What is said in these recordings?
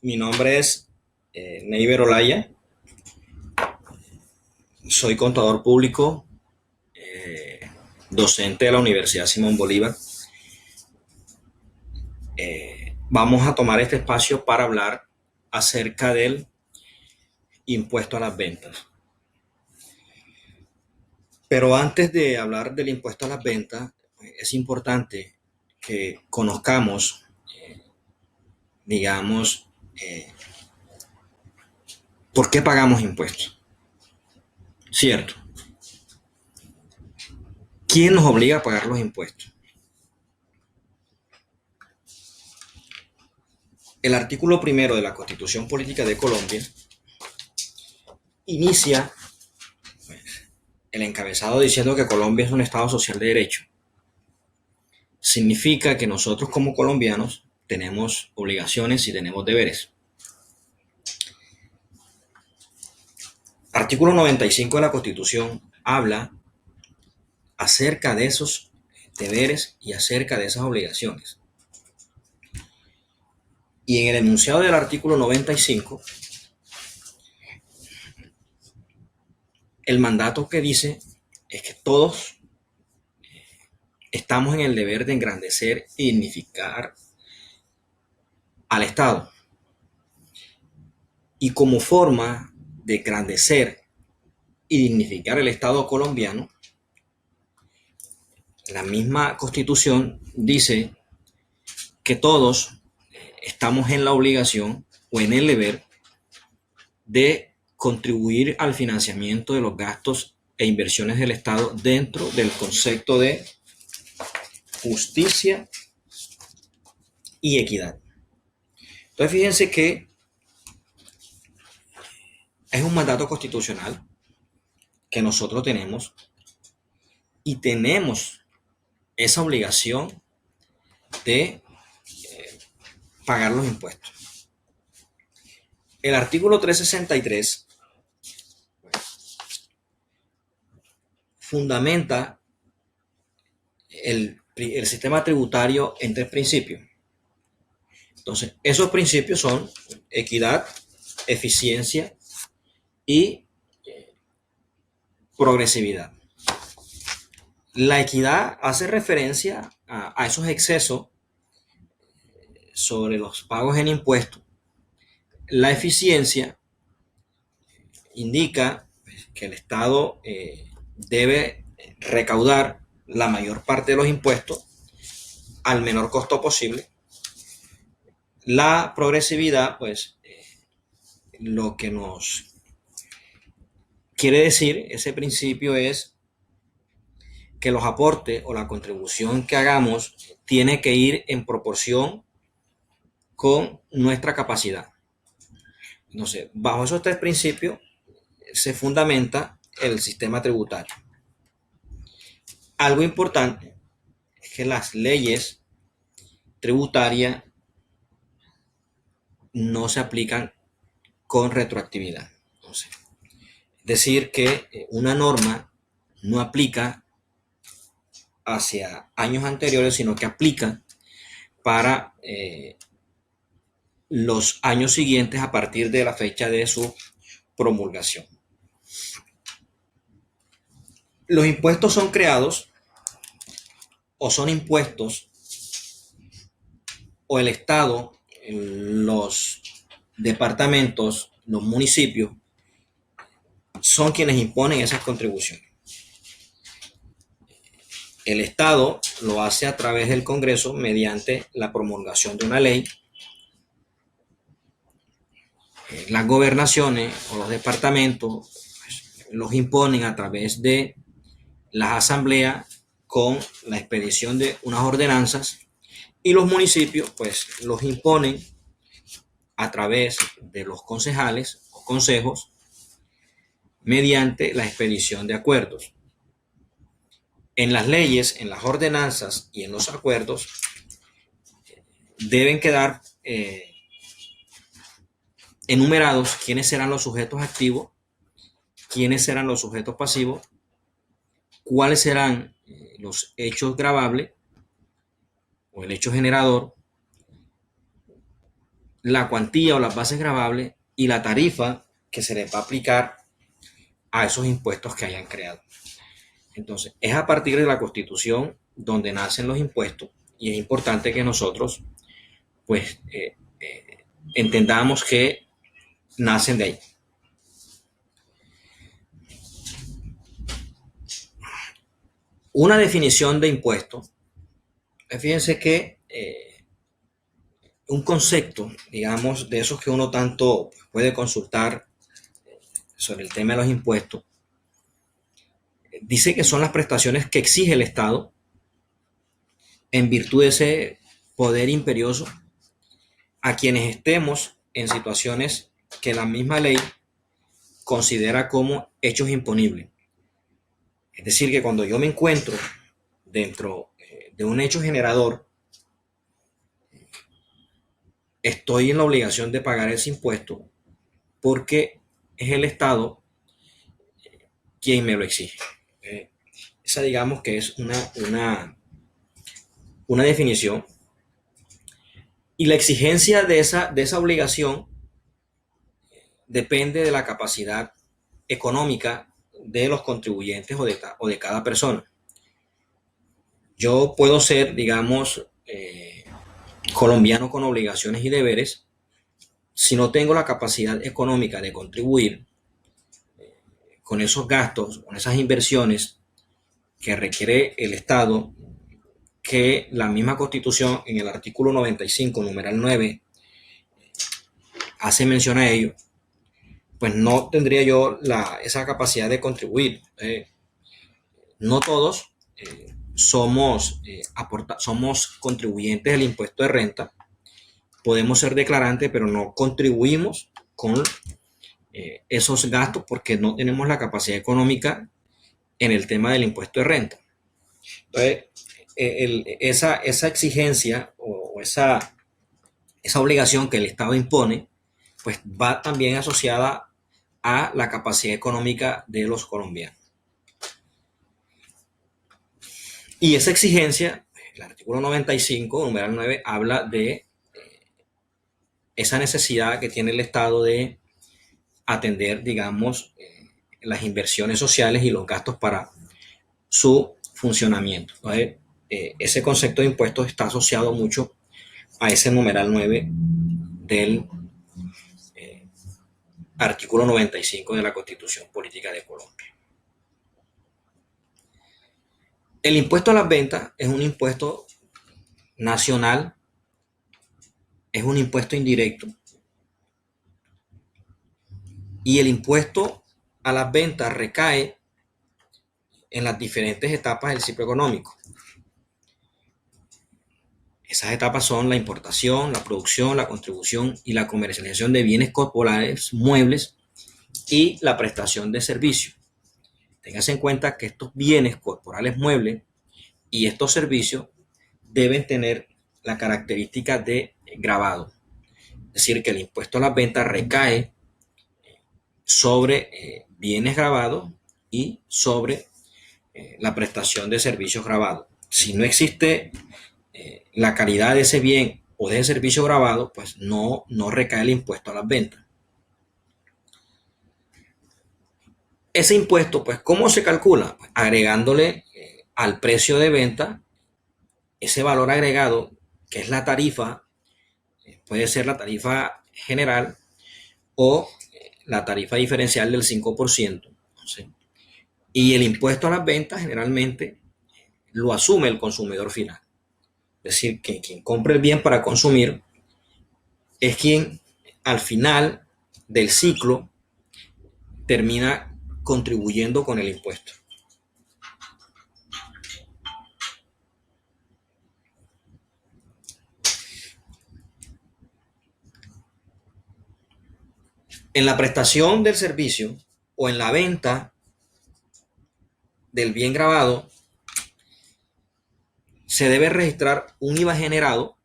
Mi nombre es Neiber Olaya, soy contador público, eh, docente de la Universidad Simón Bolívar. Vamos a tomar este espacio para hablar acerca del impuesto a las ventas. Pero antes de hablar del impuesto a las ventas, es importante que conozcamos, digamos, por qué pagamos impuestos. Cierto. ¿Quién nos obliga a pagar los impuestos? El artículo primero de la Constitución Política de Colombia inicia el encabezado diciendo que Colombia es un Estado social de derecho. Significa que nosotros como colombianos tenemos obligaciones y tenemos deberes. Artículo 95 de la Constitución habla acerca de esos deberes y acerca de esas obligaciones. Y en el enunciado del artículo 95, el mandato que dice es que todos estamos en el deber de engrandecer y dignificar al Estado. Y como forma de engrandecer y dignificar el Estado colombiano, la misma Constitución dice que todos estamos en la obligación o en el deber de contribuir al financiamiento de los gastos e inversiones del Estado dentro del concepto de justicia y equidad. Entonces fíjense que es un mandato constitucional que nosotros tenemos y tenemos esa obligación de pagar los impuestos. El artículo 363 fundamenta el sistema tributario en tres principios. Entonces, esos principios son equidad, eficiencia y progresividad. La equidad hace referencia a esos excesos sobre los pagos en impuestos. La eficiencia indica que el Estado debe recaudar la mayor parte de los impuestos al menor costo posible. La progresividad, pues, lo que nos quiere decir ese principio es que los aportes o la contribución que hagamos tiene que ir en proporción con nuestra capacidad. Entonces, bajo esos tres principios se fundamenta el sistema tributario. Algo importante es que las leyes tributarias no se aplican con retroactividad. Entonces, es decir, que una norma no aplica hacia años anteriores, sino que aplica para los años siguientes a partir de la fecha de su promulgación. Los impuestos son creados o son impuestos o el Estado, los departamentos, los municipios son quienes imponen esas contribuciones. El Estado lo hace a través del Congreso mediante la promulgación de una ley. Las gobernaciones o los departamentos pues, los imponen a través de las asambleas con la expedición de unas ordenanzas y los municipios pues los imponen a través de los concejales o consejos mediante la expedición de acuerdos. En las leyes, en las ordenanzas y en los acuerdos deben quedar enumerados quiénes serán los sujetos activos, quiénes serán los sujetos pasivos, cuáles serán los hechos gravables o el hecho generador, la cuantía o las bases gravables y la tarifa que se les va a aplicar a esos impuestos que hayan creado. Entonces, es a partir de la Constitución donde nacen los impuestos y es importante que nosotros, pues, entendamos que nacen de ahí. Una definición de impuesto, fíjense que un concepto, digamos, de esos que uno tanto puede consultar sobre el tema de los impuestos, dice que son las prestaciones que exige el Estado en virtud de ese poder imperioso a quienes estemos en situaciones que la misma ley considera como hechos imponibles. Es decir, que cuando yo me encuentro dentro de un hecho generador, estoy en la obligación de pagar ese impuesto porque es el Estado quien me lo exige. Esa digamos que es una definición. Y la exigencia de esa obligación depende de la capacidad económica de los contribuyentes o de cada persona. Yo puedo ser, digamos, colombiano con obligaciones y deberes si no tengo la capacidad económica de contribuir con esos gastos, con esas inversiones que requiere el Estado, que la misma Constitución en el artículo 95, numeral 9, hace mención a ello, pues no tendría yo esa capacidad de contribuir. No todos somos contribuyentes del impuesto de renta, podemos ser declarantes, pero no contribuimos con esos gastos porque no tenemos la capacidad económica en el tema del impuesto de renta. Entonces, esa exigencia o esa obligación que el Estado impone, pues va también asociada a la capacidad económica de los colombianos. Y esa exigencia, el artículo 95, numeral 9, habla de esa necesidad que tiene el Estado de atender, digamos, las inversiones sociales y los gastos para su funcionamiento. Entonces, ese concepto de impuestos está asociado mucho a ese numeral 9 del artículo 95 de la Constitución Política de Colombia. El impuesto a las ventas es un impuesto nacional, es un impuesto indirecto. Y el impuesto a las ventas recae en las diferentes etapas del ciclo económico. Esas etapas son la importación, la producción, la contribución y la comercialización de bienes corporales, muebles y la prestación de servicios. Téngase en cuenta que estos bienes corporales, muebles y estos servicios deben tener la característica de grabado. Es decir, que el impuesto a las ventas recae sobre bienes grabados y sobre la prestación de servicios grabados. Si no existe la calidad de ese bien o de ese servicio grabado, pues no recae el impuesto a las ventas. Ese impuesto, pues, ¿cómo se calcula? Pues, agregándole al precio de venta ese valor agregado, que es la tarifa, puede ser la tarifa general o la tarifa diferencial del 5%. ¿Sí? Y el impuesto a las ventas generalmente lo asume el consumidor final. Es decir, que quien compra el bien para consumir es quien al final del ciclo termina contribuyendo con el impuesto. En la prestación del servicio o en la venta del bien grabado se debe registrar un IVA generado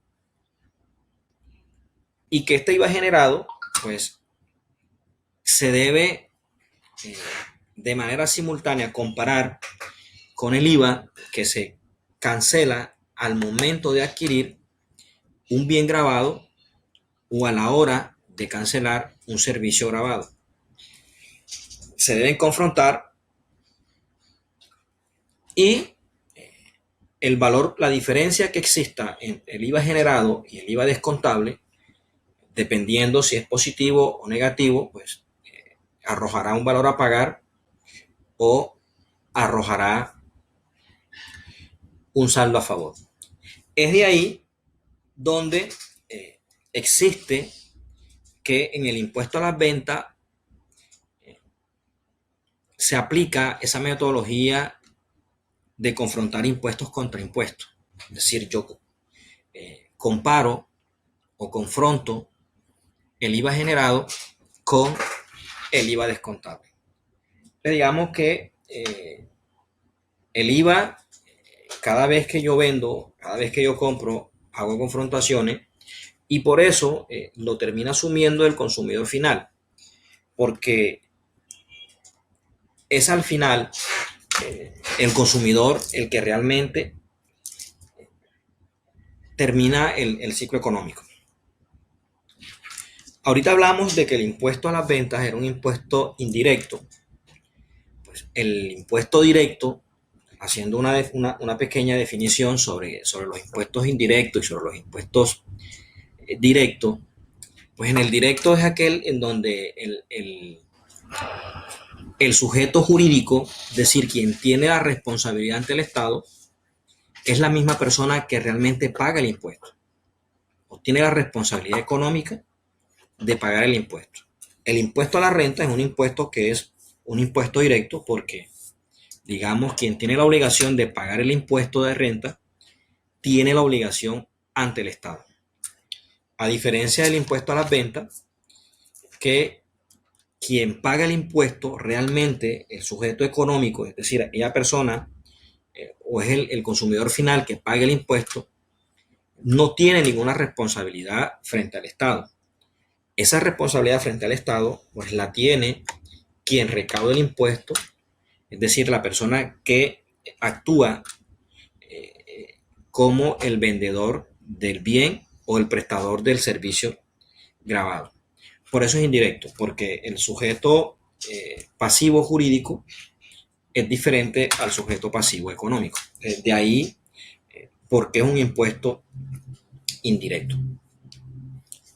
y que este IVA generado pues se debe de manera simultánea comparar con el IVA que se cancela al momento de adquirir un bien grabado o a la hora de cancelar un servicio grabado. Se deben confrontar y el valor, la diferencia que exista entre el IVA generado y el IVA descontable, dependiendo si es positivo o negativo, pues arrojará un valor a pagar o arrojará un saldo a favor. Es de ahí donde existe que en el impuesto a las ventas se aplica esa metodología de confrontar impuestos contra impuestos. Es decir, yo comparo o confronto el IVA generado con el IVA descontable. Digamos que el IVA, cada vez que yo vendo, cada vez que yo compro, hago confrontaciones y por eso lo termina asumiendo el consumidor final, porque es al final el consumidor el que realmente termina el ciclo económico. Ahorita hablamos de que el impuesto a las ventas era un impuesto indirecto. Pues el impuesto directo, haciendo una pequeña definición sobre los impuestos indirectos y sobre los impuestos directos, pues en el directo es aquel en donde el sujeto jurídico, es decir, quien tiene la responsabilidad ante el Estado, es la misma persona que realmente paga el impuesto o tiene la responsabilidad económica de pagar el impuesto. El impuesto a la renta es un impuesto que es un impuesto directo porque, digamos, quien tiene la obligación de pagar el impuesto de renta tiene la obligación ante el Estado. A diferencia del impuesto a las ventas, que quien paga el impuesto realmente, el sujeto económico, es decir, aquella persona o es el consumidor final que paga el impuesto, no tiene ninguna responsabilidad frente al Estado. Esa responsabilidad frente al Estado, pues la tiene quien recauda el impuesto, es decir, la persona que actúa como el vendedor del bien o el prestador del servicio grabado. Por eso es indirecto, porque el sujeto pasivo jurídico es diferente al sujeto pasivo económico. De ahí, porque es un impuesto indirecto.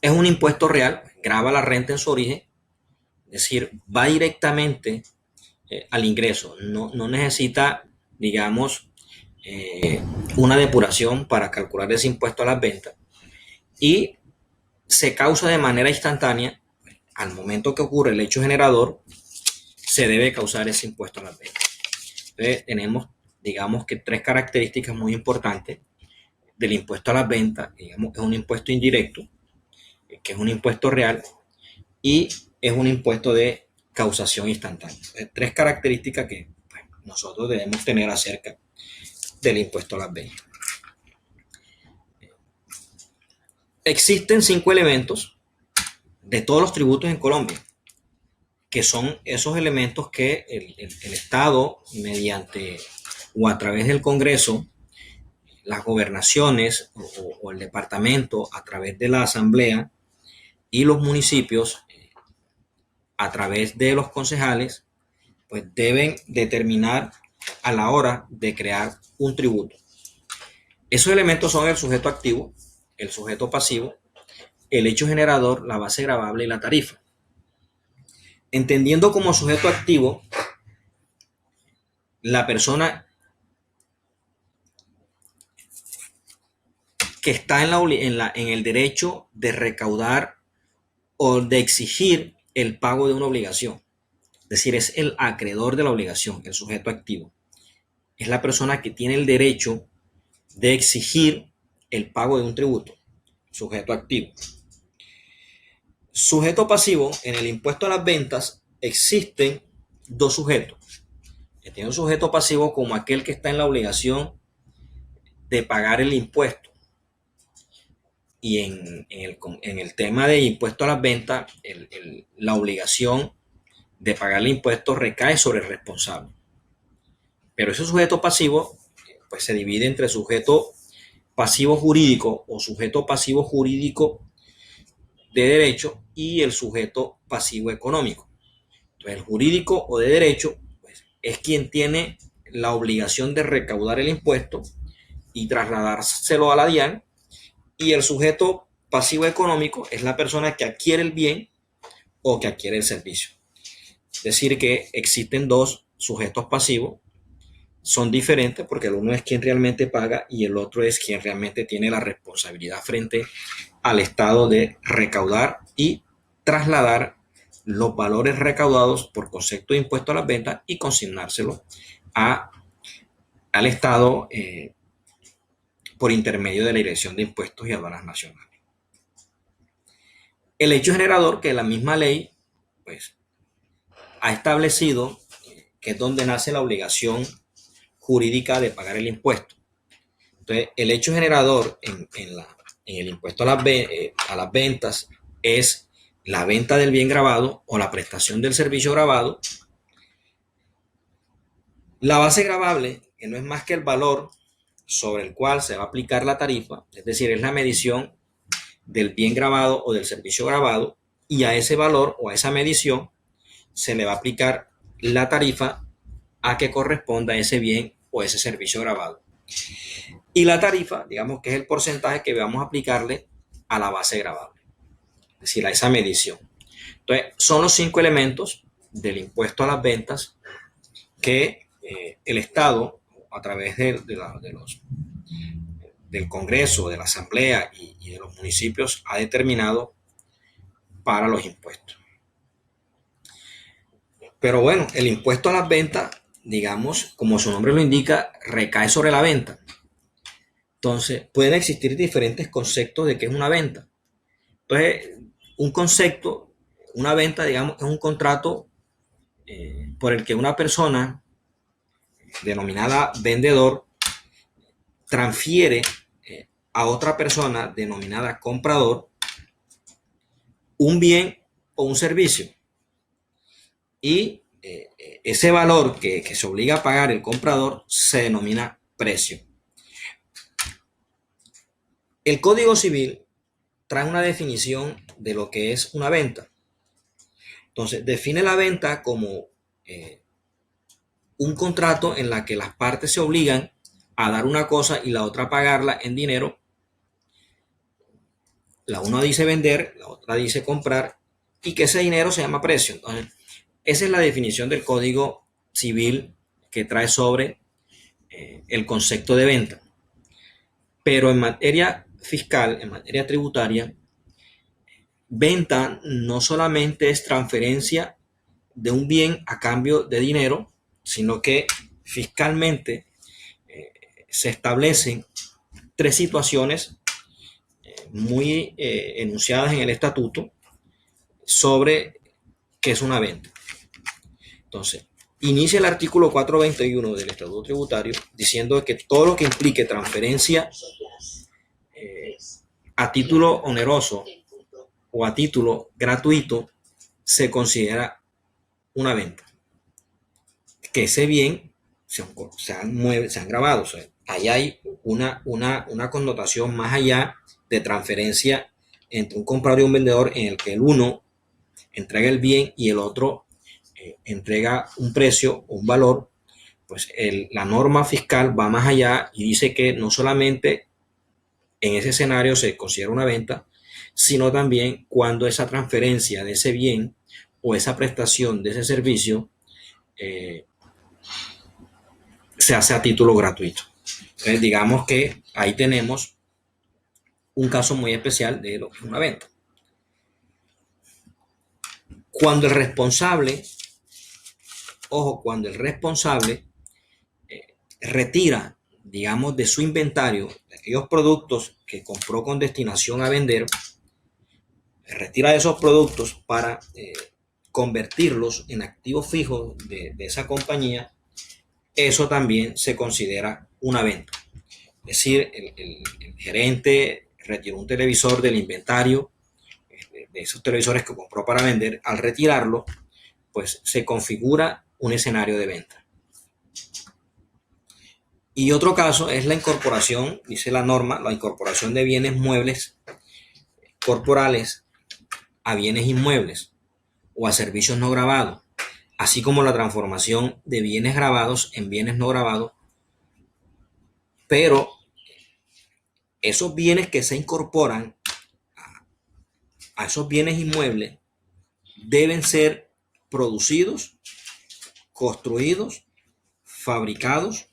Es un impuesto real, grava la renta en su origen, es decir, va directamente al ingreso, no necesita, digamos, una depuración para calcular ese impuesto a las ventas y se causa de manera instantánea. Al momento que ocurre el hecho generador, se debe causar ese impuesto a las ventas. Entonces, tenemos, digamos que tres características muy importantes del impuesto a las ventas. Digamos, es un impuesto indirecto, que es un impuesto real, y es un impuesto de causación instantánea. Entonces, tres características que pues, nosotros debemos tener acerca del impuesto a las ventas. Existen 5 elementos de todos los tributos en Colombia, que son esos elementos que el Estado, mediante o a través del Congreso, las gobernaciones o el departamento, a través de la Asamblea, y los municipios, a través de los concejales, pues deben determinar a la hora de crear un tributo. Esos elementos son el sujeto activo, el sujeto pasivo, el hecho generador, la base gravable y la tarifa. Entendiendo como sujeto activo la persona que está en el derecho de recaudar o de exigir el pago de una obligación. Es decir, es el acreedor de la obligación, el sujeto activo. Es la persona que tiene el derecho de exigir el pago de un tributo, sujeto activo. Sujeto pasivo, en el impuesto a las ventas existen dos sujetos. Tiene un sujeto pasivo como aquel que está en la obligación de pagar el impuesto. Y en el tema de impuesto a las ventas, la obligación de pagar el impuesto recae sobre el responsable. Pero ese sujeto pasivo pues se divide entre sujeto pasivo jurídico o sujeto pasivo jurídico de derecho y el sujeto pasivo económico. Entonces, el jurídico o de derecho pues, es quien tiene la obligación de recaudar el impuesto y trasladárselo a la DIAN, y el sujeto pasivo económico es la persona que adquiere el bien o que adquiere el servicio. Es decir, que existen dos sujetos pasivos, son diferentes porque el uno es quien realmente paga y el otro es quien realmente tiene la responsabilidad frente al Estado de recaudar y trasladar los valores recaudados por concepto de impuesto a las ventas y consignárselo al Estado por intermedio de la Dirección de Impuestos y Aduanas Nacionales. El hecho generador que la misma ley pues, ha establecido que es donde nace la obligación jurídica de pagar el impuesto. Entonces, el hecho generador en el impuesto a las ventas es la venta del bien grabado o la prestación del servicio grabado. La base gravable, que no es más que el valor sobre el cual se va a aplicar la tarifa, es decir, es la medición del bien grabado o del servicio grabado, y a ese valor o a esa medición se le va a aplicar la tarifa a que corresponda ese bien o ese servicio grabado. Y la tarifa, digamos que es el porcentaje que vamos a aplicarle a la base gravable, es decir, a esa medición. Entonces, son los 5 elementos del impuesto a las ventas que el Estado, a través del Congreso, de la Asamblea y de los municipios, ha determinado para los impuestos. Pero bueno, el impuesto a las ventas, digamos, como su nombre lo indica, recae sobre la venta. Entonces, pueden existir diferentes conceptos de qué es una venta. Entonces, un concepto, una venta, digamos, es un contrato por el que una persona denominada vendedor transfiere a otra persona denominada comprador un bien o un servicio. Y ese valor que se obliga a pagar el comprador se denomina precio. El Código Civil trae una definición de lo que es una venta. Entonces, define la venta como un contrato en la que las partes se obligan a dar una cosa y la otra a pagarla en dinero. La una dice vender, la otra dice comprar, y que ese dinero se llama precio. Entonces, esa es la definición del Código Civil que trae sobre el concepto de venta. Pero en materia fiscal, en materia tributaria, venta no solamente es transferencia de un bien a cambio de dinero, sino que fiscalmente se establecen 3 situaciones muy enunciadas en el estatuto sobre qué es una venta. Entonces, inicia el artículo 421 del Estatuto Tributario diciendo que todo lo que implique transferencia a título oneroso o a título gratuito se considera una venta. Que ese bien se han grabado. O sea, ahí hay una connotación más allá de transferencia entre un comprador y un vendedor en el que el uno entrega el bien y el otro entrega un precio, un valor. Pues la norma fiscal va más allá y dice que no solamente en ese escenario se considera una venta, sino también cuando esa transferencia de ese bien o esa prestación de ese servicio se hace a título gratuito. Entonces, digamos que ahí tenemos un caso muy especial de lo que es una venta. Cuando el responsable, ojo, cuando el responsable retira, digamos, de su inventario, de aquellos productos que compró con destinación a vender, retira de esos productos para convertirlos en activos fijos de esa compañía, eso también se considera una venta. Es decir, el gerente retiró un televisor del inventario, de esos televisores que compró para vender. Al retirarlo, pues se configura un escenario de venta. Y otro caso es la incorporación, dice la norma, la incorporación de bienes muebles corporales a bienes inmuebles o a servicios no gravados, así como la transformación de bienes gravados en bienes no gravados, pero esos bienes que se incorporan a esos bienes inmuebles deben ser producidos, construidos, fabricados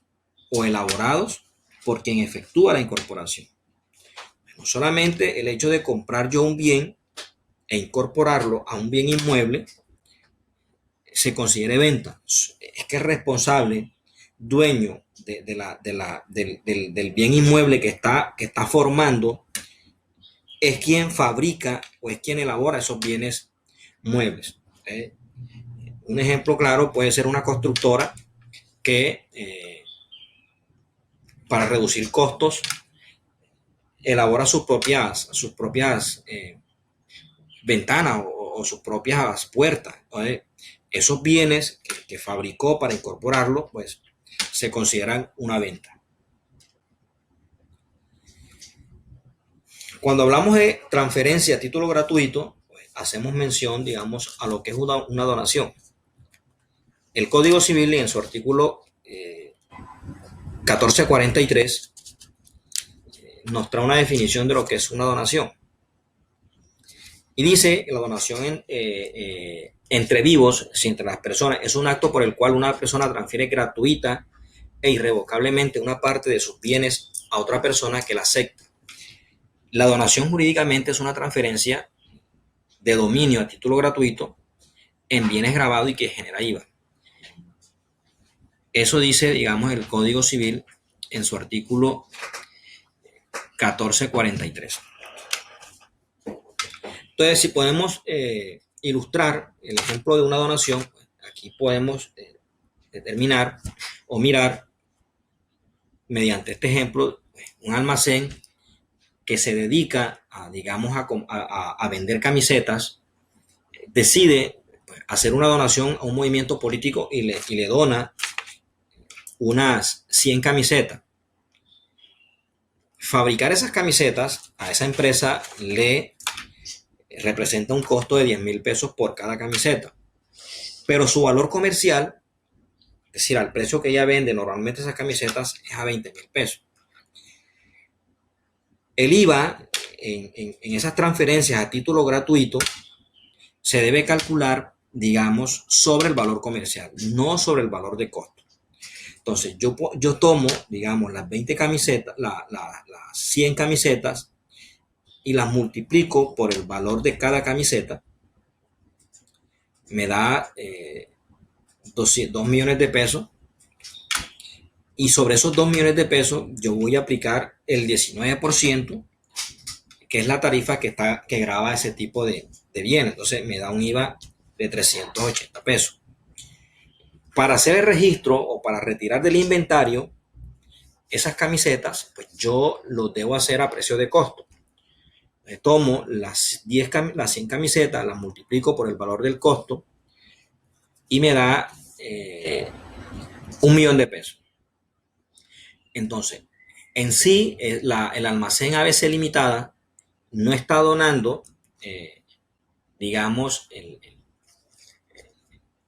o elaborados por quien efectúa la incorporación. No solamente el hecho de comprar yo un bien e incorporarlo a un bien inmueble se considere venta, es que el responsable, dueño del bien inmueble que está formando, es quien fabrica o es quien elabora esos bienes muebles. Un ejemplo claro puede ser una constructora que para reducir costos elabora sus propias ventanas o sus propias puertas. Entonces, esos bienes que fabricó para incorporarlo, pues se consideran una venta. Cuando hablamos de transferencia a título gratuito, pues, hacemos mención, digamos, a lo que es una donación. El Código Civil, en su artículo 1443, nos trae una definición de lo que es una donación. Y dice que la donación entre vivos, si entre las personas, es un acto por el cual una persona transfiere gratuita e irrevocablemente una parte de sus bienes a otra persona que la acepta. La donación jurídicamente es una transferencia de dominio a título gratuito en bienes grabados y que genera IVA. Eso dice, digamos, el Código Civil en su artículo 1443. Entonces, si podemos ilustrar el ejemplo de una donación, aquí podemos determinar o mirar mediante este ejemplo un almacén que se dedica a, digamos, a vender camisetas, decide hacer una donación a un movimiento político y le dona unas 100 camisetas. Fabricar esas camisetas a esa empresa le representa un costo de 10,000 pesos por cada camiseta, pero su valor comercial, es decir, al precio que ella vende normalmente esas camisetas, es a 20,000 pesos. El IVA en esas transferencias a título gratuito se debe calcular, digamos, sobre el valor comercial, no sobre el valor de costo. Entonces, yo tomo, digamos, las 20 camisetas, las 100 camisetas y las multiplico por el valor de cada camiseta, me da 2 millones de pesos, y sobre esos 2 millones de pesos yo voy a aplicar el 19%, que es la tarifa que grava ese tipo de bienes. Entonces me da un IVA de 380 pesos. Para hacer el registro o para retirar del inventario esas camisetas, pues yo lo debo hacer a precio de costo. Tomo las 100 camisetas, las multiplico por el valor del costo y me da 1 millón de pesos. Entonces, en sí, el almacén ABC Limitada no está donando, digamos,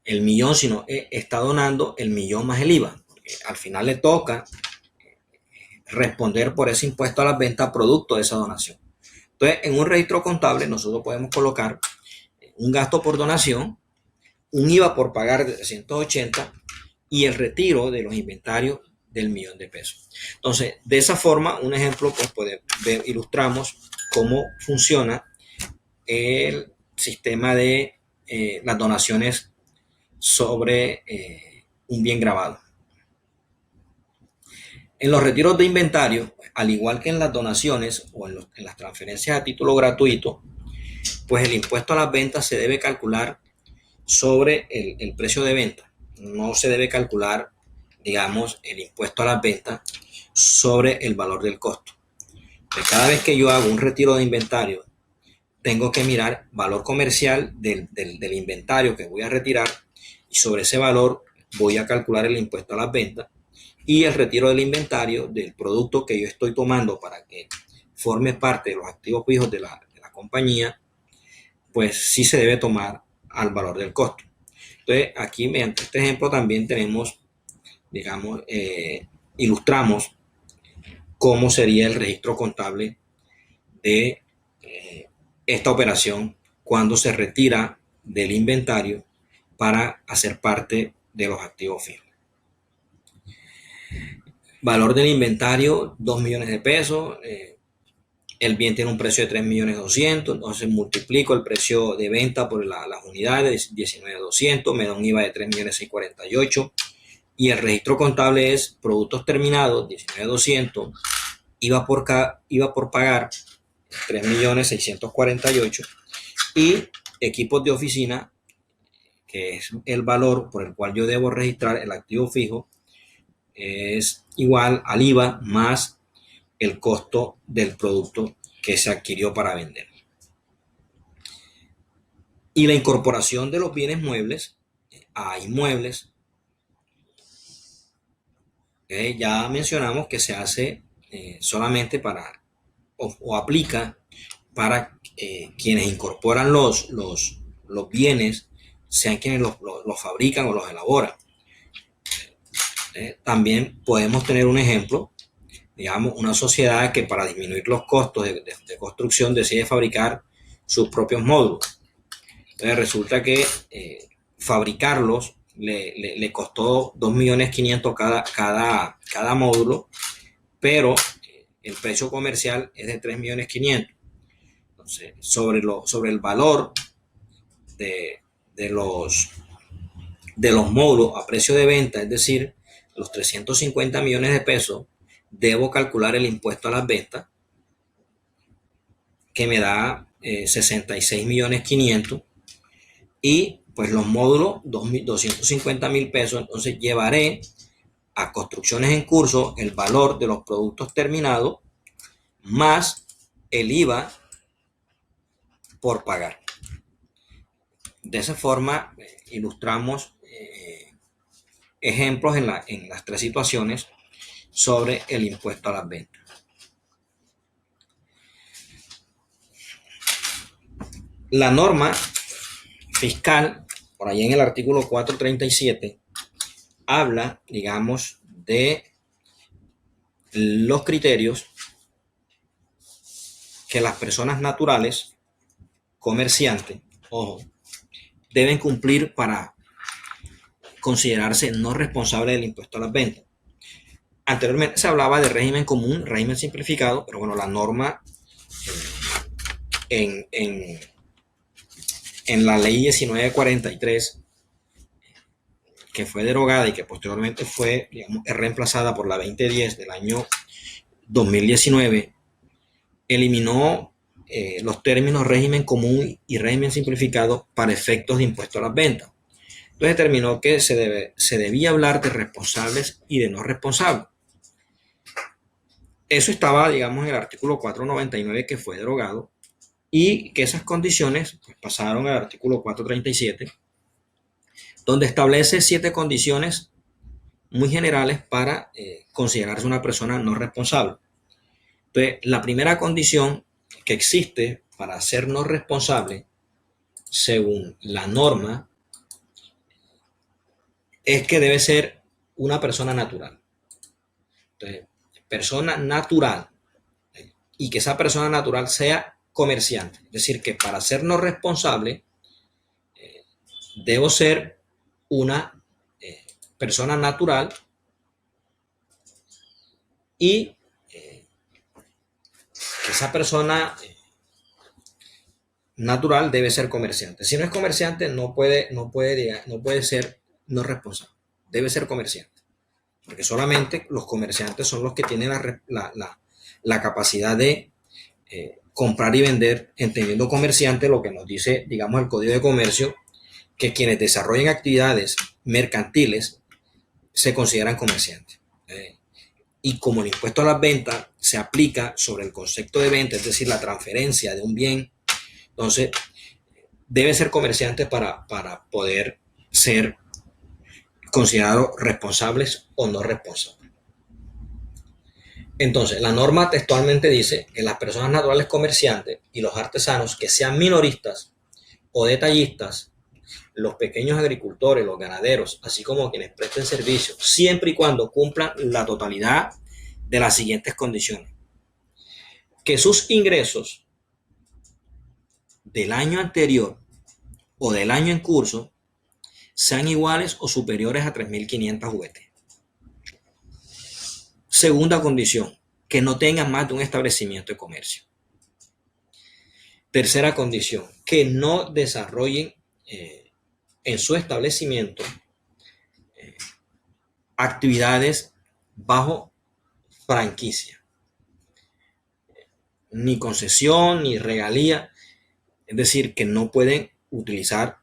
el millón, sino está donando el millón más el IVA. Al final le toca responder por ese impuesto a las ventas producto de esa donación. Entonces, en un registro contable nosotros podemos colocar un gasto por donación, un IVA por pagar de 380 y el retiro de los inventarios del millón de pesos. Entonces, de esa forma, un ejemplo, pues ilustramos cómo funciona el sistema de las donaciones sobre un bien grabado. En los retiros de inventario, al igual que en las donaciones o en las transferencias a título gratuito, pues el impuesto a las ventas se debe calcular sobre el precio de venta. No se debe calcular, digamos, el impuesto a las ventas sobre el valor del costo. Pues cada vez que yo hago un retiro de inventario, tengo que mirar valor comercial del inventario que voy a retirar y sobre ese valor voy a calcular el impuesto a las ventas y el retiro del inventario del producto que yo estoy tomando para que forme parte de los activos fijos de la compañía. pues sí se debe tomar al valor del costo. Entonces, aquí mediante este ejemplo también tenemos, digamos, ilustramos cómo sería el registro contable de esta operación cuando se retira del inventario para hacer parte de los activos fijos. Valor del inventario, 2 millones de pesos. El bien tiene un precio de 3.200.000, entonces multiplico el precio de venta por las unidades, 19.200, me da un IVA de 3.648.000 y el registro contable es productos terminados, 19.200, IVA por pagar, 3.648.000 y equipos de oficina, que es el valor por el cual yo debo registrar el activo fijo, es igual al IVA más el costo del producto que se adquirió para vender. Y la incorporación de los bienes muebles a inmuebles, ya mencionamos que se hace solamente para o aplica para quienes incorporan los bienes, sean quienes los fabrican o los elaboran. También podemos tener un ejemplo, digamos, una sociedad que para disminuir los costos de construcción decide fabricar sus propios módulos. Entonces resulta que fabricarlos le costó 2.500.000 cada módulo, pero el precio comercial es de 3.500.000. Entonces, sobre el valor de los módulos a precio de venta, es decir, los 350 millones de pesos, debo calcular el impuesto a las ventas, que me da 66.500.000, y pues los módulos, 250.000 pesos. Entonces llevaré a construcciones en curso el valor de los productos terminados más el IVA por pagar. De esa forma ilustramos ejemplos en las tres situaciones sobre el impuesto a las ventas. La norma fiscal, por ahí en el artículo 437, habla, digamos, de los criterios que las personas naturales, comerciantes, ojo, deben cumplir para considerarse no responsables del impuesto a las ventas. Anteriormente se hablaba de régimen común, régimen simplificado, pero bueno, la norma en la ley 1943, que fue derogada y que posteriormente fue, digamos, reemplazada por la 2010 del año 2019, eliminó los términos régimen común y régimen simplificado para efectos de impuesto a las ventas. Entonces determinó que se debía hablar de responsables y de no responsables. Eso estaba, digamos, en el artículo 499, que fue derogado, y que esas condiciones pues, pasaron al artículo 437, donde establece 7 condiciones muy generales para considerarse una persona no responsable. Entonces, la primera condición que existe para ser no responsable, según la norma, es que debe ser una persona natural. Entonces, persona natural, y que esa persona natural sea comerciante. Es decir, que para ser no responsable, debo ser una persona natural y esa persona natural debe ser comerciante. Si no es comerciante, no puede ser no responsable. Debe ser comerciante. Porque solamente los comerciantes son los que tienen la capacidad de comprar y vender, entendiendo comerciante lo que nos dice, digamos, el Código de Comercio, que quienes desarrollen actividades mercantiles se consideran comerciantes. Y como el impuesto a las ventas se aplica sobre el concepto de venta, es decir, la transferencia de un bien, entonces debe ser comerciante para poder ser considerados responsables o no responsables. Entonces, la norma textualmente dice que las personas naturales comerciantes y los artesanos que sean minoristas o detallistas, los pequeños agricultores, los ganaderos, así como quienes presten servicios, siempre y cuando cumplan la totalidad de las siguientes condiciones. Que sus ingresos del año anterior o del año en curso sean iguales o superiores a 3.500 VT. Segunda condición, que no tengan más de un establecimiento de comercio. Tercera condición, que no desarrollen en su establecimiento actividades bajo franquicia, ni concesión, ni regalía, es decir, que no pueden utilizar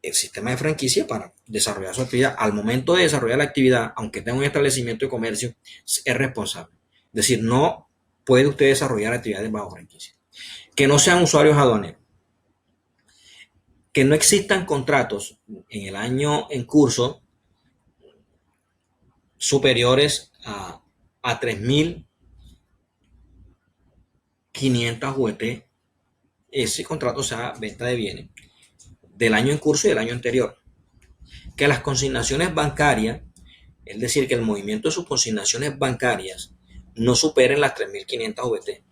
el sistema de franquicia para desarrollar su actividad. Al momento de desarrollar la actividad, aunque tenga un establecimiento de comercio, es responsable. Es decir, no puede usted desarrollar actividades bajo franquicia. Que no sean usuarios aduaneros. Que no existan contratos en el año en curso superiores a 3.500 VT. Ese contrato sea venta de bienes del año en curso y del año anterior. Que las consignaciones bancarias, es decir, que el movimiento de sus consignaciones bancarias no superen las 3.500 VT.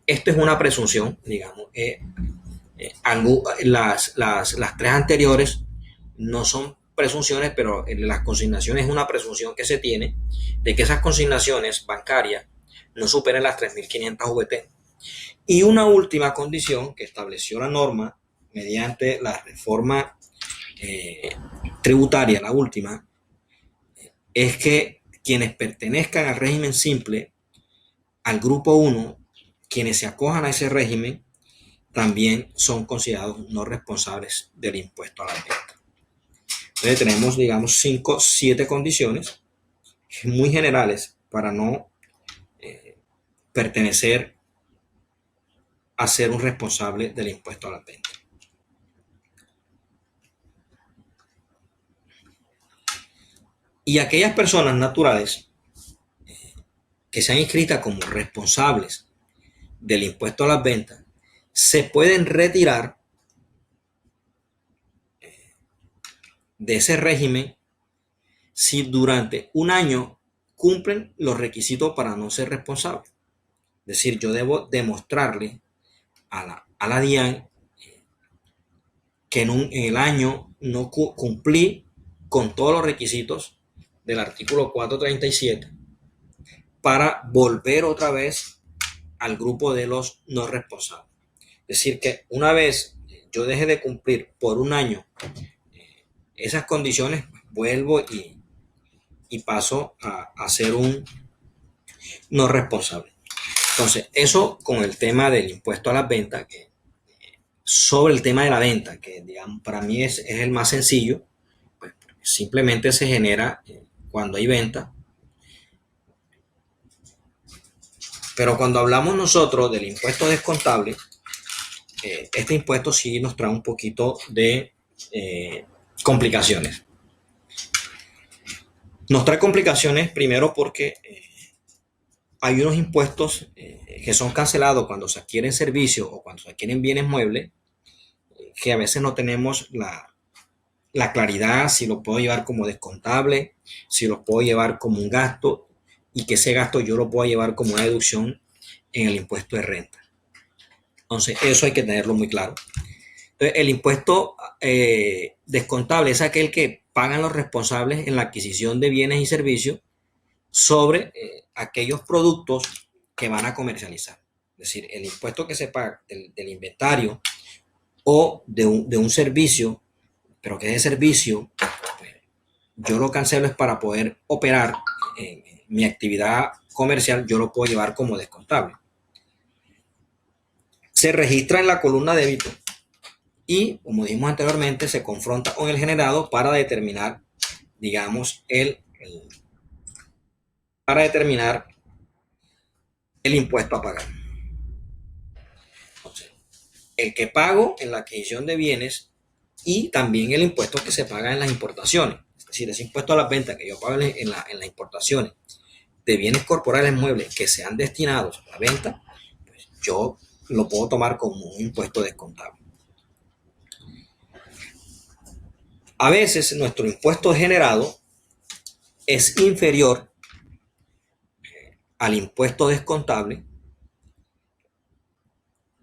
Esto es una presunción, digamos. Las tres anteriores no son presunciones, pero las consignaciones es una presunción que se tiene de que esas consignaciones bancarias no superen las 3.500 VT. Y una última condición que estableció la norma mediante la reforma tributaria, la última, es que quienes pertenezcan al régimen simple, al grupo 1, quienes se acojan a ese régimen, también son considerados no responsables del impuesto a la renta. Entonces tenemos, digamos, 7 condiciones muy generales para no pertenecer a ser un responsable del impuesto a la renta. Y aquellas personas naturales que sean inscritas como responsables del impuesto a las ventas se pueden retirar de ese régimen si durante un año cumplen los requisitos para no ser responsable. Es decir, yo debo demostrarle a la DIAN que en el año no cumplí con todos los requisitos del artículo 437 para volver otra vez al grupo de los no responsables. Es decir, que una vez yo deje de cumplir por un año esas condiciones, vuelvo y paso a ser un no responsable. Entonces, eso con el tema del impuesto a las ventas, que sobre el tema de la venta, que digamos para mí es el más sencillo, pues simplemente se genera cuando hay venta. Pero cuando hablamos nosotros del impuesto descontable, este impuesto sí nos trae un poquito de complicaciones. Nos trae complicaciones primero porque hay unos impuestos que son cancelados cuando se adquieren servicios o cuando se adquieren bienes muebles, que a veces no tenemos la claridad si lo puedo llevar como descontable, si lo puedo llevar como un gasto y que ese gasto yo lo puedo llevar como una deducción en el impuesto de renta. Entonces, eso hay que tenerlo muy claro. Entonces, el impuesto descontable es aquel que pagan los responsables en la adquisición de bienes y servicios sobre aquellos productos que van a comercializar. Es decir, el impuesto que se paga del inventario o de un servicio, pero que ese servicio pues, yo lo cancelo es para poder operar mi actividad comercial, yo lo puedo llevar como descontable. Se registra en la columna débito y, como dijimos anteriormente, se confronta con el generado para determinar, digamos, para determinar el impuesto a pagar. Entonces, el que pago en la adquisición de bienes y también el impuesto que se paga en las importaciones. Es decir, ese impuesto a las ventas que yo pago en las importaciones de bienes corporales muebles que sean destinados a la venta, pues yo lo puedo tomar como un impuesto descontable. A veces nuestro impuesto generado es inferior al impuesto descontable,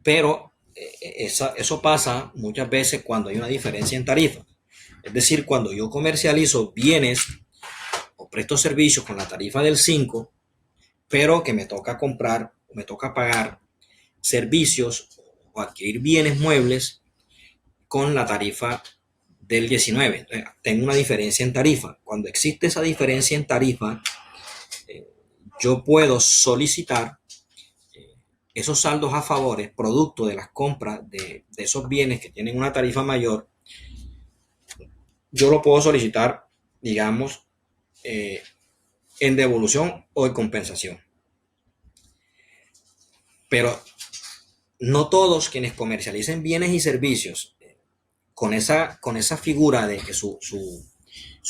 pero eso pasa muchas veces cuando hay una diferencia en tarifa. Es decir, cuando yo comercializo bienes o presto servicios con la tarifa del 5, pero que me toca comprar, me toca pagar servicios o adquirir bienes muebles con la tarifa del 19. Tengo una diferencia en tarifa. Cuando existe esa diferencia en tarifa, yo puedo solicitar esos saldos a favores producto de las compras de esos bienes que tienen una tarifa mayor. Yo lo puedo solicitar, digamos, en devolución o en compensación. Pero no todos quienes comercialicen bienes y servicios con esa figura de que su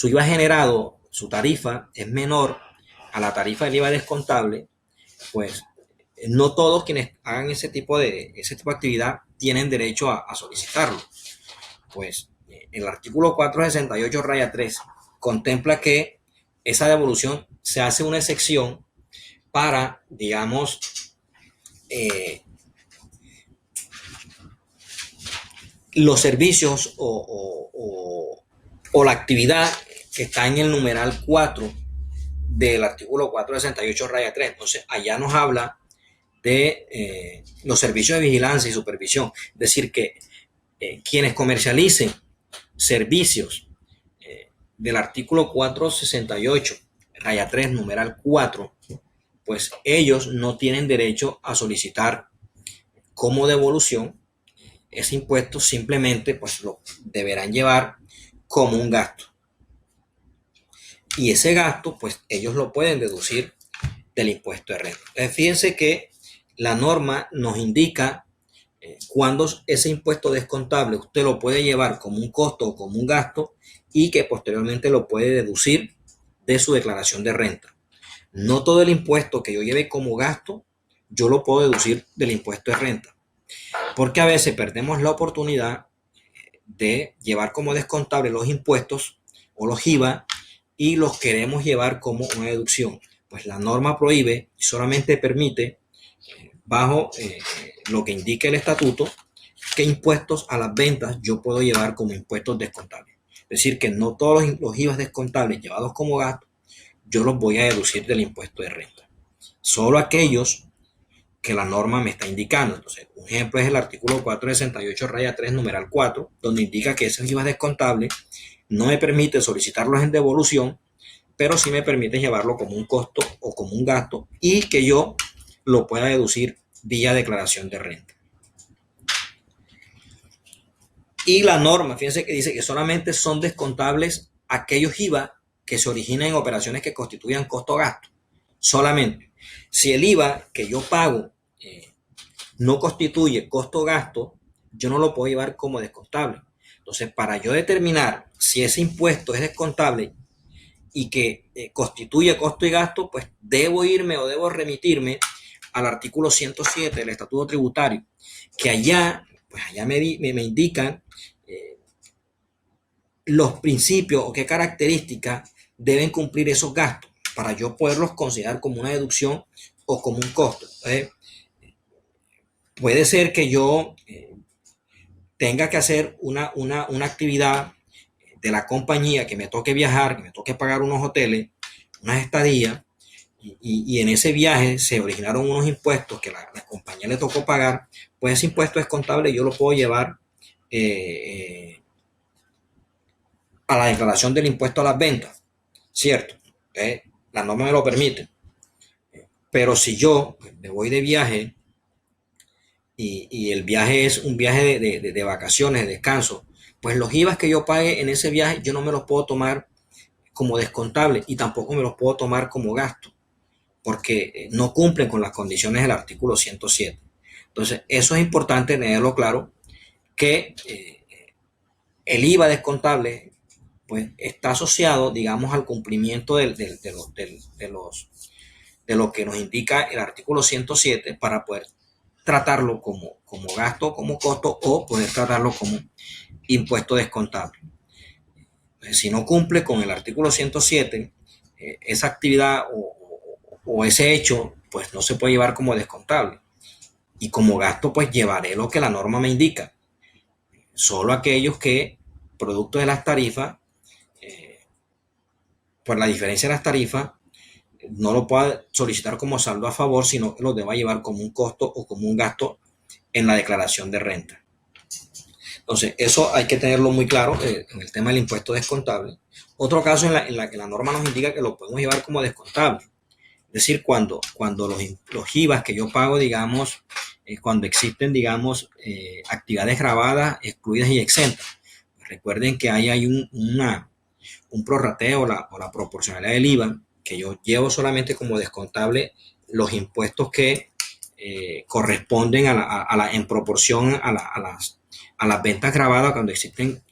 IVA generado, su tarifa es menor a la tarifa del IVA descontable, pues no todos quienes hagan ese tipo de actividad tienen derecho a solicitarlo. Pues el artículo 468 raya 3 contempla que esa devolución se hace una excepción para, digamos, los servicios o la actividad que está en el numeral 4 del artículo 468 raya 3. Entonces, allá nos habla de los servicios de vigilancia y supervisión. Es decir, que quienes comercialicen servicios del artículo 468 raya 3 numeral 4, pues ellos no tienen derecho a solicitar como devolución ese impuesto, simplemente pues lo deberán llevar como un gasto. Y ese gasto, pues ellos lo pueden deducir del impuesto de renta. Entonces, fíjense que la norma nos indica cuándo ese impuesto descontable usted lo puede llevar como un costo o como un gasto y que posteriormente lo puede deducir de su declaración de renta. No todo el impuesto que yo lleve como gasto, yo lo puedo deducir del impuesto de renta. Porque a veces perdemos la oportunidad de llevar como descontable los impuestos o los IVA y los queremos llevar como una deducción. Pues la norma prohíbe y solamente permite, bajo lo que indica el estatuto, qué impuestos a las ventas yo puedo llevar como impuestos descontables. Es decir, que no todos los IVA descontables llevados como gasto, yo los voy a deducir del impuesto de renta. Solo aquellos que la norma me está indicando. Entonces, un ejemplo es el artículo 468 raya 3 numeral 4, donde indica que esos IVA descontables no me permite solicitarlos en devolución, pero sí me permite llevarlo como un costo o como un gasto y que yo lo pueda deducir vía declaración de renta. Y la norma, fíjense que dice que solamente son descontables aquellos IVA que se originan en operaciones que constituyan costo-gasto. Solamente. Si el IVA que yo pago no constituye costo-gasto, yo no lo puedo llevar como descontable. Entonces, para yo determinar si ese impuesto es descontable y que constituye costo y gasto, pues debo irme o debo remitirme al artículo 107 del Estatuto Tributario, que allá, pues allá me indican los principios o qué características deben cumplir esos gastos para yo poderlos considerar como una deducción o como un costo. Entonces, puede ser que yo tenga que hacer una actividad de la compañía, que me toque viajar, que me toque pagar unos hoteles, unas estadías, y en ese viaje se originaron unos impuestos que la compañía le tocó pagar, pues ese impuesto es contable y yo lo puedo llevar a la declaración del impuesto a las ventas, ¿cierto? La norma me lo permite. Pero si yo me voy de viaje y el viaje es un viaje de vacaciones, de descanso, pues los IVAs que yo pague en ese viaje yo no me los puedo tomar como descontable y tampoco me los puedo tomar como gasto, porque no cumplen con las condiciones del artículo 107. Entonces, eso es importante tenerlo claro, que el IVA descontable pues está asociado, digamos, al cumplimiento de lo que nos indica el artículo 107 para poder tratarlo como gasto, como costo o poder tratarlo como impuesto descontable. Si no cumple con el artículo 107, esa actividad o ese hecho, pues no se puede llevar como descontable. Y como gasto, pues llevaré lo que la norma me indica. Solo aquellos que, producto de las tarifas, por la diferencia de las tarifas, no lo pueda solicitar como saldo a favor, sino que lo deba llevar como un costo o como un gasto en la declaración de renta. Entonces, eso hay que tenerlo muy claro en el tema del impuesto descontable. Otro caso en la que la norma nos indica que lo podemos llevar como descontable. Es decir, cuando los IVAs que yo pago, digamos, cuando existen, digamos, actividades grabadas, excluidas y exentas. Recuerden que ahí hay un prorrateo o la proporcionalidad del IVA, que yo llevo solamente como descontable los impuestos que corresponden en proporción a las ventas grabadas cuando existen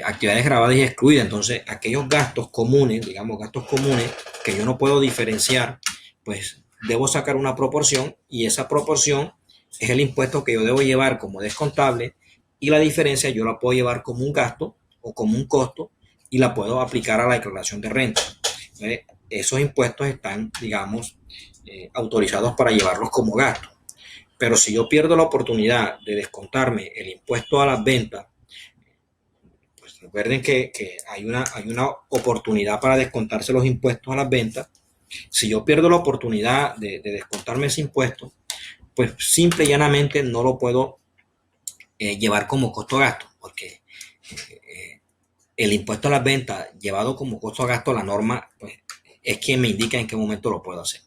actividades grabadas y excluidas. Entonces, aquellos gastos comunes, digamos, gastos comunes que yo no puedo diferenciar, pues debo sacar una proporción y esa proporción es el impuesto que yo debo llevar como descontable y la diferencia yo la puedo llevar como un gasto o como un costo y la puedo aplicar a la declaración de renta. Esos impuestos están, digamos, autorizados para llevarlos como gasto. Pero si yo pierdo la oportunidad de descontarme el impuesto a las ventas, pues recuerden que hay una oportunidad para descontarse los impuestos a las ventas. Si yo pierdo la oportunidad de descontarme ese impuesto, pues simple y llanamente no lo puedo llevar como costo a gasto, porque el impuesto a las ventas llevado como costo a gasto, la norma pues, es quien me indica en qué momento lo puedo hacer.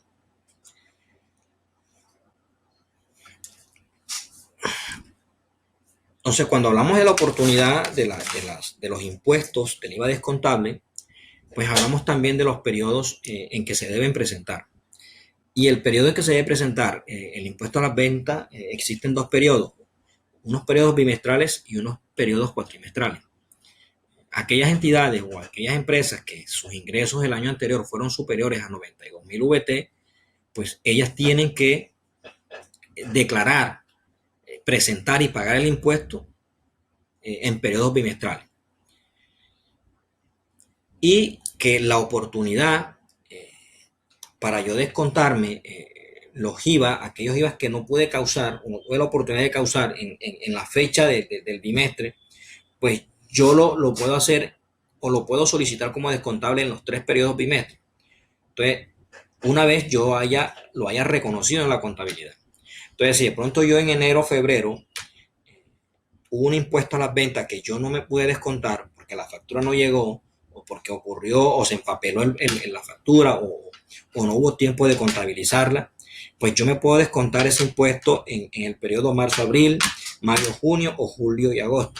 Entonces, cuando hablamos de la oportunidad de los impuestos del IVA descontable, pues hablamos también de los periodos en que se deben presentar. Y el periodo en que se debe presentar el impuesto a las ventas, existen dos periodos, unos periodos bimestrales y unos periodos cuatrimestrales. Aquellas entidades o aquellas empresas que sus ingresos el año anterior fueron superiores a 92.000 VT, pues ellas tienen que declarar, presentar y pagar el impuesto en periodos bimestrales. Y que la oportunidad para yo descontarme los IVA, aquellos IVA que no pude causar o no tuve la oportunidad de causar en la fecha del bimestre, pues yo lo puedo hacer o lo puedo solicitar como descontable en los 3 periodos bimestres. Entonces, una vez yo lo haya reconocido en la contabilidad. Entonces, si de pronto yo en enero o febrero hubo un impuesto a las ventas que yo no me pude descontar porque la factura no llegó o porque ocurrió o se empapeló en la factura o no hubo tiempo de contabilizarla, pues yo me puedo descontar ese impuesto en el periodo marzo-abril, mayo-junio o julio y agosto.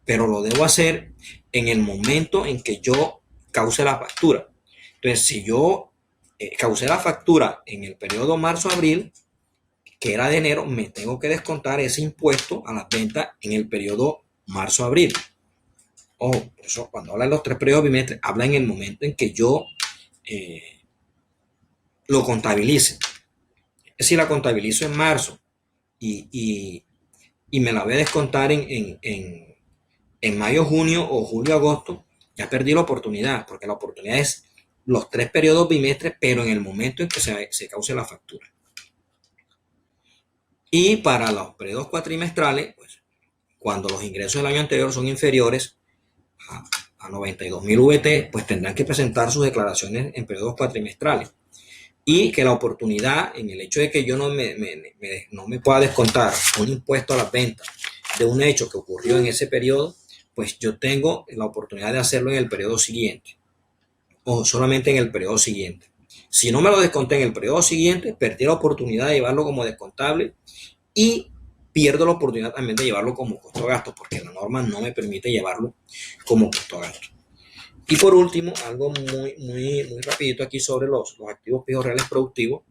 Pero lo debo hacer en el momento en que yo cause la factura. Entonces, si yo causé la factura en el periodo marzo-abril, que era de enero, me tengo que descontar ese impuesto a las ventas en el periodo marzo-abril. Ojo, eso cuando habla de los 3 periodos bimestres, habla en el momento en que yo lo contabilice. Si la contabilizo en marzo y me la voy a descontar en mayo, junio o julio, agosto, ya perdí la oportunidad, porque la oportunidad es los 3 periodos bimestres, pero en el momento en que se cause la factura. Y para los periodos cuatrimestrales, pues, cuando los ingresos del año anterior son inferiores a 92.000 VT, pues tendrán que presentar sus declaraciones en periodos cuatrimestrales. Y que la oportunidad, en el hecho de que yo no me pueda descontar un impuesto a las ventas de un hecho que ocurrió en ese periodo, pues yo tengo la oportunidad de hacerlo en el periodo siguiente o solamente en el periodo siguiente. Si no me lo desconté en el periodo siguiente, perdí la oportunidad de llevarlo como descontable y pierdo la oportunidad también de llevarlo como costo gasto, porque la norma no me permite llevarlo como costo gasto. Y por último, algo muy rapidito aquí sobre los activos fijos reales productivos.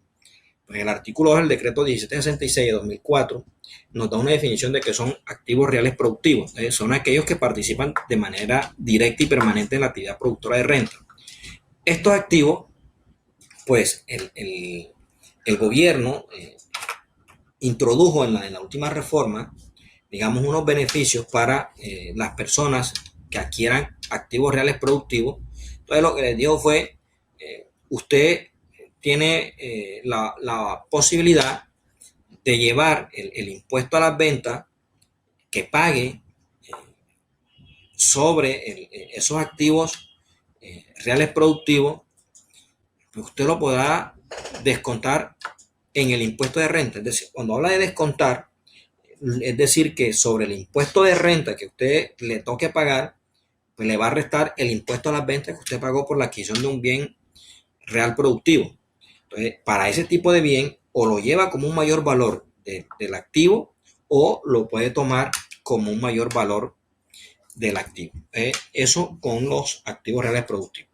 Pues el artículo 2 del decreto 1766 de 2004 nos da una definición de que son activos reales productivos. Son aquellos que participan de manera directa y permanente en la actividad productora de renta. Estos activos, pues el gobierno introdujo en la última reforma digamos, unos beneficios para las personas que adquieran activos reales productivos. Entonces lo que les digo fue, usted tiene la posibilidad de llevar el impuesto a las ventas que pague sobre esos activos reales productivos. Usted lo podrá descontar en el impuesto de renta. Es decir, cuando habla de descontar, es decir, que sobre el impuesto de renta que usted le toque pagar, pues le va a restar el impuesto a las ventas que usted pagó por la adquisición de un bien real productivo. Entonces, para ese tipo de bien, o lo lleva como un mayor valor del activo, o lo puede tomar como un mayor valor del activo. Eso con los activos reales productivos.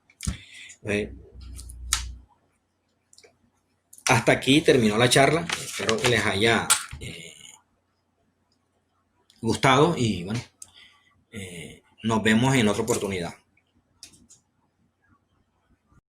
Hasta aquí terminó la charla. Espero que les haya gustado y bueno, nos vemos en otra oportunidad.